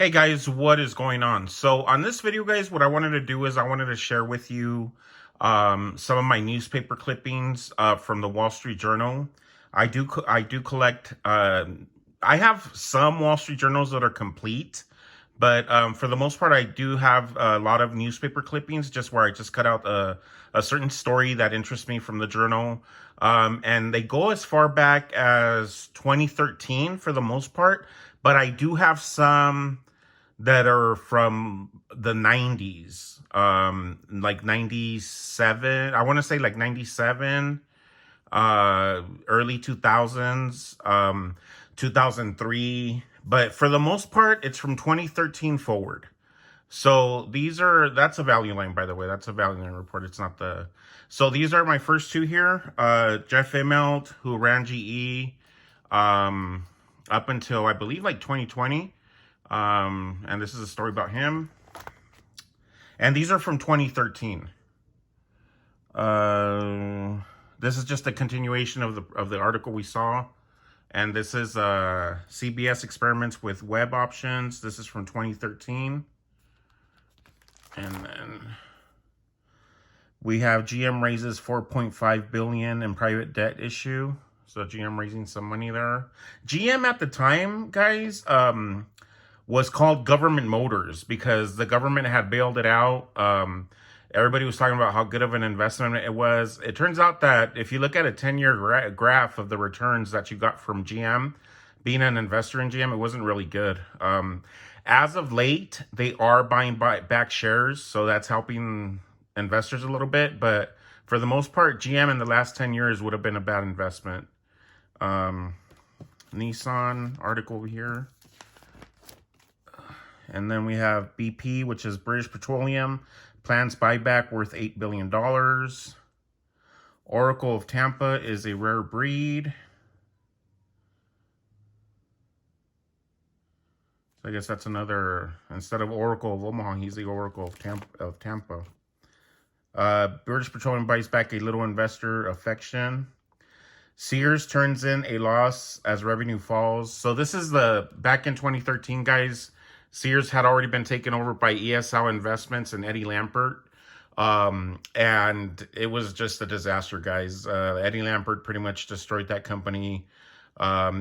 Hey guys, what is going on? So on this video, guys, what I wanted to do is I wanted to share with you some of my newspaper clippings from the Wall Street Journal. I do collect. I have some Wall Street Journals that are complete, but for the most part, I do have a lot of newspaper clippings, just where I just cut out a certain story that interests me from the journal. And they go as far back as 2013 for the most part, but I do have some that are from the 90s, like 97. I want to say like 97, early 2000s, 2003. But for the most part, it's from 2013 forward. So that's a value line, by the way. That's a value line report. It's not the, so these are my first two here. Jeff Immelt, who ran GE, up until I believe like 2020. And this is a story about him. And these are from 2013. This is just a continuation of the article we saw. And this is CBS experiments with web options. This is from 2013. And then we have GM raises 4.5 billion in private debt issue. So GM raising some money there. GM at the time, guys, was called Government Motors because the government had bailed it out. Everybody was talking about how good of an investment it was. It turns out that if you look at a 10-year graph of the returns that you got from GM, being an investor in GM, it wasn't really good. As of late, they are buying back shares, so that's helping investors a little bit. But for the most part, GM in the last 10 years would have been a bad investment. Nissan article over here. And then we have BP, which is British Petroleum, plans buyback worth $8 billion. Oracle of Tampa is a rare breed. So I guess that's another, instead of Oracle of Omaha, he's the Oracle of Tampa. British Petroleum buys back a little investor affection. Sears turns in a loss as revenue falls. So this is back in 2013, guys. Sears had already been taken over by ESL Investments and Eddie Lampert. And it was just a disaster, guys. Eddie Lampert pretty much destroyed that company.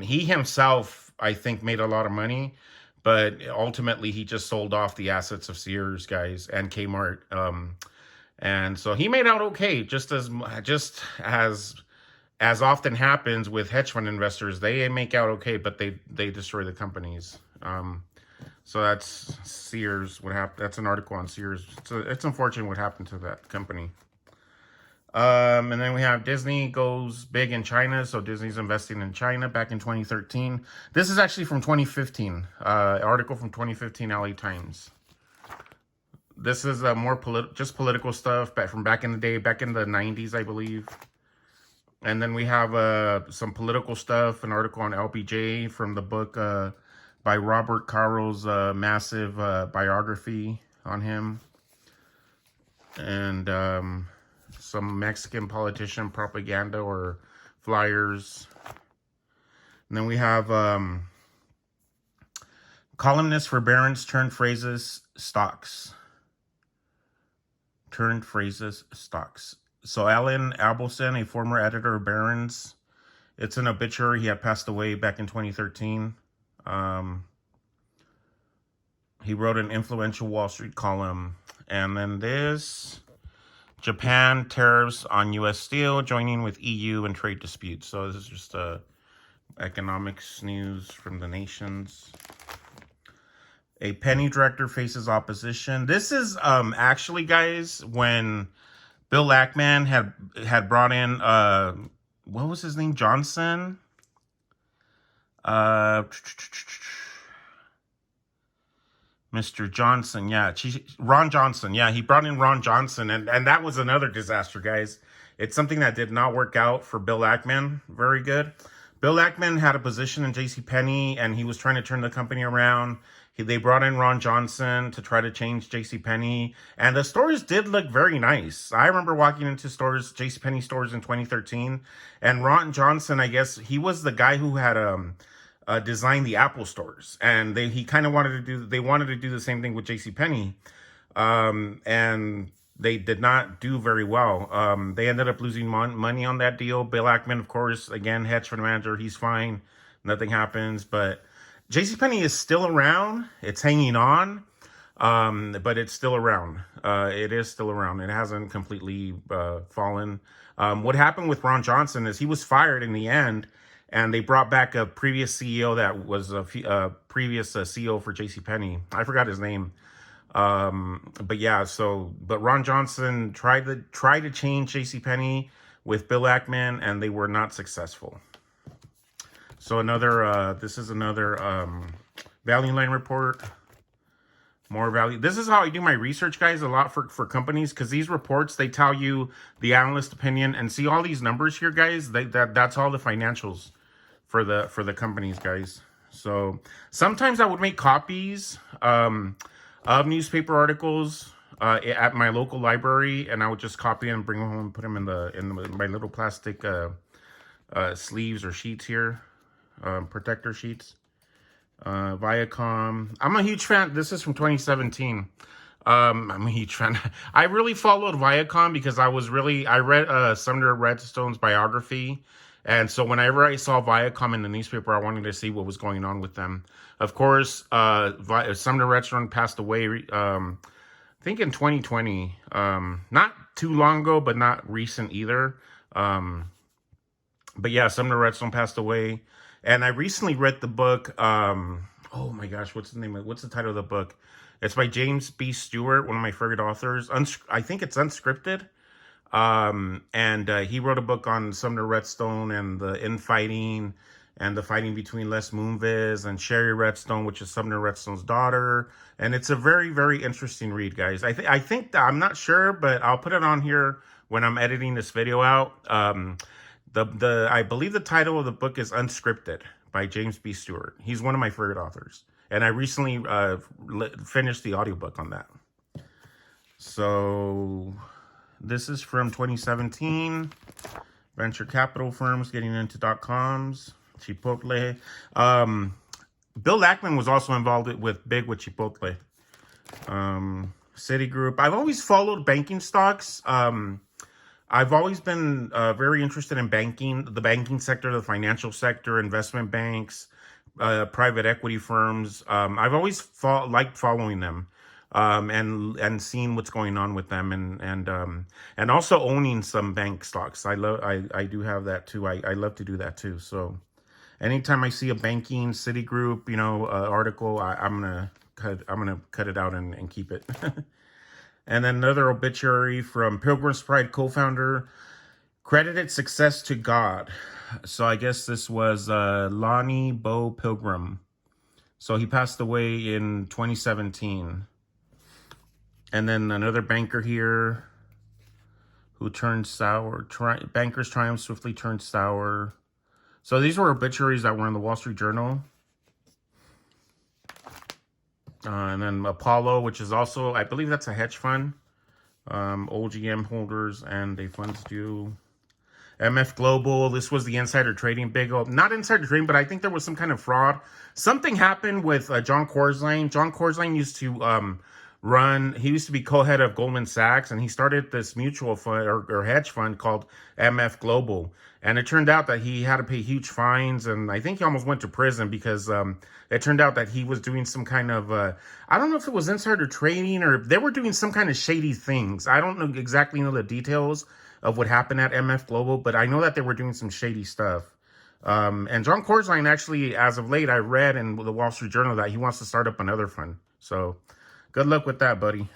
He himself, I think, made a lot of money, but ultimately he just sold off the assets of Sears, guys, and Kmart. And so he made out okay, just as often happens with hedge fund investors. They make out okay, but they destroy the companies. So that's Sears. What happened? That's an article on Sears. It's unfortunate what happened to that company. And then we have Disney goes big in China. So Disney's investing in China back in 2013. This is actually from 2015. Article from 2015 LA Times. This is more just political stuff from back in the day, back in the 90s, I believe. And then we have some political stuff, an article on LBJ from the book by Robert Caro's massive biography on him. And some Mexican politician propaganda or flyers. And then we have columnist for Barron's turned phrases stocks. Turned phrases stocks. So Alan Abelson, a former editor of Barron's, it's an obituary. He had passed away back in 2013. He wrote an influential Wall Street column. And then this, Japan tariffs on U.S. steel, joining with EU in trade disputes. So this is just economics news from the nations. A penny director faces opposition. This is actually, guys, when Bill Ackman had brought in what was his name? Johnson. Mr. Johnson, yeah, Ron Johnson, yeah, he brought in Ron Johnson, and that was another disaster, guys. It's something that did not work out for Bill Ackman very good. Bill Ackman had a position in JCPenney, and he was trying to turn the company around. They brought in Ron Johnson to try to change JCPenney, and the stores did look very nice. I remember walking into JCPenney stores in 2013, and Ron Johnson, I guess, he was the guy who had designed the Apple stores, and he kind of wanted to do the same thing with JCPenney, and they did not do very well. They ended up losing money on that deal. Bill Ackman, of course, again, hedge fund manager, he's fine, nothing happens. But JCPenney is still around. It's hanging on, but it's still around. It is still around. It hasn't completely fallen. What happened with Ron Johnson is he was fired in the end, and they brought back a previous CEO that was a previous CEO for JCPenney. I forgot his name. But yeah, but Ron Johnson tried to change JCPenney with Bill Ackman, and they were not successful. So this is another value line report. More value. This is how I do my research, guys, a lot for companies, because these reports, they tell you the analyst opinion, and see all these numbers here, guys, that's all the financials for the companies, guys. So sometimes I would make copies of newspaper articles at my local library, and I would just copy and bring them home and put them in my little plastic sleeves or sheets here, protector sheets. Viacom. I'm a huge fan. This is from 2017. I'm a huge fan. I really followed Viacom because I read Sumner Redstone's biography. And so whenever I saw Viacom in the newspaper, I wanted to see what was going on with them. Of course, Sumner Redstone passed away, I think in 2020. Not too long ago, but not recent either. But yeah, Sumner Redstone passed away. And I recently read the book, oh my gosh, what's the title of the book? It's by James B. Stewart, one of my favorite authors. I think it's Unscripted. And he wrote a book on Sumner Redstone and the infighting and the fighting between Les Moonves and Sherry Redstone, which is Sumner Redstone's daughter. And it's a very, very interesting read, guys. I think that, I'm not sure, but I'll put it on here when I'm editing this video out. I believe the title of the book is Unscripted by James B. Stewart. He's one of my favorite authors. And I recently finished the audiobook on that. So this is from 2017. Venture capital firms getting into .coms. Chipotle. Bill Ackman was also involved with Chipotle. Citigroup. I've always followed banking stocks. I've always been very interested in banking, the banking sector, the financial sector, investment banks, private equity firms. I've always liked following them, and seeing what's going on with them, and also owning some bank stocks. I do have that too. I love to do that too. So anytime I see a banking Citigroup, article, I'm gonna cut it out and keep it. And then another obituary from Pilgrim's Pride co-founder, credited success to God. So I guess this was Lonnie Bo Pilgrim. So he passed away in 2017. And then another banker here who turned sour. Bankers triumph swiftly turned sour. So these were obituaries that were in the Wall Street Journal. And then Apollo, which is also, I believe that's a hedge fund. OGM holders and a funds due. MF Global, this was the insider trading big. Not insider trading, but I think there was some kind of fraud. Something happened with John Corzine. John Corzine used to he used to be co-head of Goldman Sachs, and he started this mutual fund or hedge fund called MF Global. And it turned out that he had to pay huge fines, and I think he almost went to prison because it turned out that he was doing some kind of, I don't know if it was insider trading or they were doing some kind of shady things. I don't know exactly the details of what happened at MF Global, but I know that they were doing some shady stuff. And John Corzine actually, as of late, I read in the Wall Street Journal that he wants to start up another fund. So good luck with that, buddy.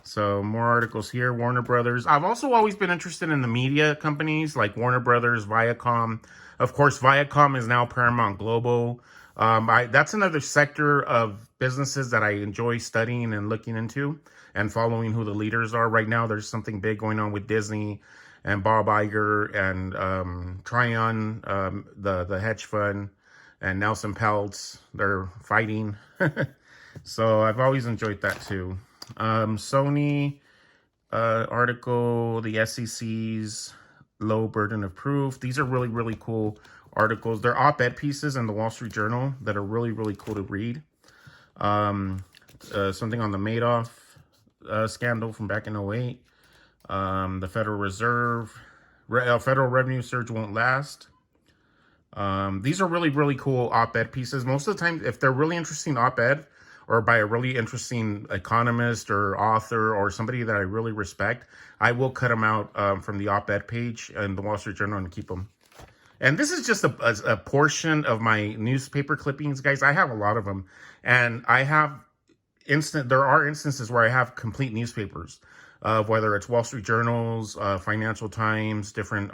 So more articles here. Warner Brothers. I've also always been interested in the media companies like Warner Brothers, Viacom. Of course, Viacom is now Paramount Global. That's another sector of businesses that I enjoy studying and looking into and following who the leaders are. Right now, there's something big going on with Disney and Bob Iger and Trion, the hedge fund, and Nelson Peltz. They're fighting. So I've always enjoyed that too. Sony article, the SEC's low burden of proof. These are really, really cool articles. They're op-ed pieces in the Wall Street Journal that are really, really cool to read. Something on the Madoff scandal from back in '08. The Federal Reserve, federal revenue surge won't last. These are really, really cool op-ed pieces. Most of the time, if they're really interesting op-ed or by a really interesting economist or author or somebody that I really respect, I will cut them out from the op-ed page in the Wall Street Journal and keep them. And this is just a portion of my newspaper clippings, guys. I have a lot of them. And I have there are instances where I have complete newspapers, whether it's Wall Street Journals, Financial Times, different.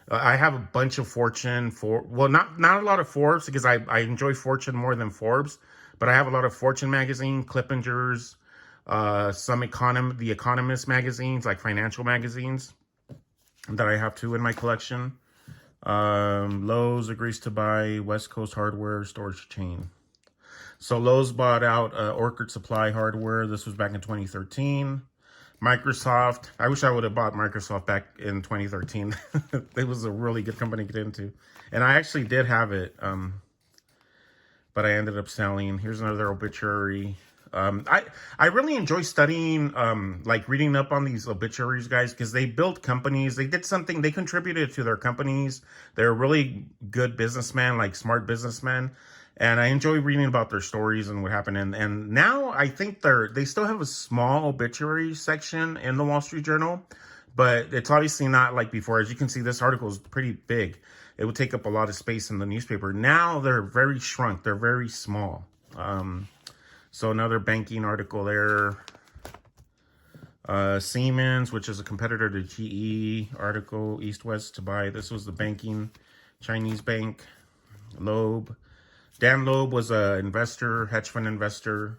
I have a bunch of Fortune, not a lot of Forbes, because I enjoy Fortune more than Forbes, but I have a lot of Fortune magazine, Clippingers, some The Economist magazines, like financial magazines, that I have too in my collection. Lowe's agrees to buy West Coast hardware storage chain. So Lowe's bought out Orchard Supply Hardware. This was back in 2013. Microsoft. I wish I would have bought Microsoft back in 2013. It was a really good company to get into. And I actually did have it, but I ended up selling. Here's another obituary. I really enjoy studying, like reading up on these obituaries, guys, because they built companies. They did something. They contributed to their companies. They're really good businessmen, like smart businessmen. And I enjoy reading about their stories and what happened. And now I think they still have a small obituary section in the Wall Street Journal, but it's obviously not like before. As you can see, this article is pretty big. It would take up a lot of space in the newspaper. Now they're very shrunk. They're very small. So another banking article there. Siemens, which is a competitor to GE, article, East-West to buy. This was the banking, Chinese bank. Loeb. Dan Loeb was an investor, hedge fund investor.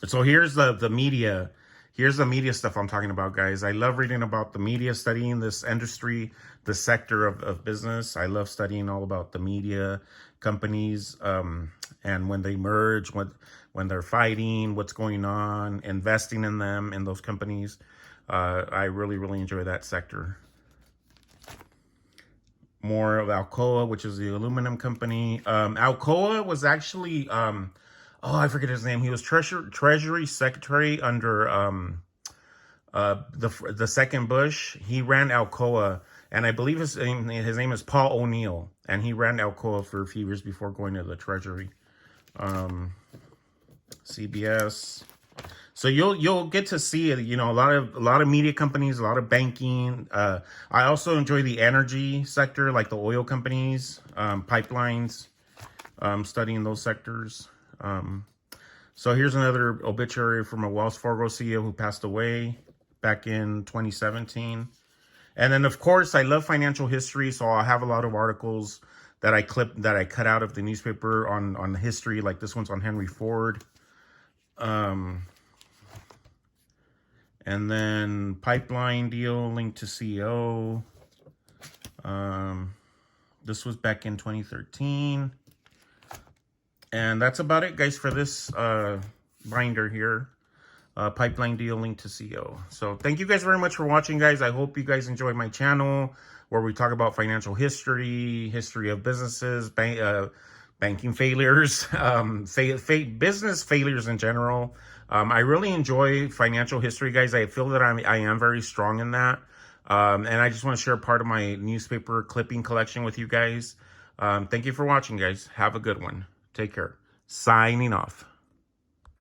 So here's the media. Here's the media stuff I'm talking about, guys. I love reading about the media, studying this industry, the sector of business. I love studying all about the media companies, and when they merge, when they're fighting, what's going on, investing in them, in those companies. I really, really enjoy that sector. More of Alcoa, which is the aluminum company. Alcoa was actually, I forget his name. He was Treasury Secretary under the second Bush. He ran Alcoa, and I believe his name is Paul O'Neill, and he ran Alcoa for a few years before going to the Treasury. CBS. So you'll get to see, a lot of media companies, a lot of banking. I also enjoy the energy sector, like the oil companies, pipelines, studying those sectors. So here's another obituary from a Wells Fargo CEO who passed away back in 2017. And then, of course, I love financial history, so I'll have a lot of articles that I cut out of the newspaper on history, like this one's on Henry Ford. And then pipeline deal linked to CEO. This was back in 2013. And that's about it, guys, for this binder here. Pipeline deal linked to CEO. So thank you guys very much for watching, guys. I hope you guys enjoyed my channel where we talk about financial history of businesses, banking failures, business failures in general. I really enjoy financial history, guys. I feel that I am very strong in that. And I just want to share part of my newspaper clipping collection with you guys. Thank you for watching, guys. Have a good one. Take care. Signing off.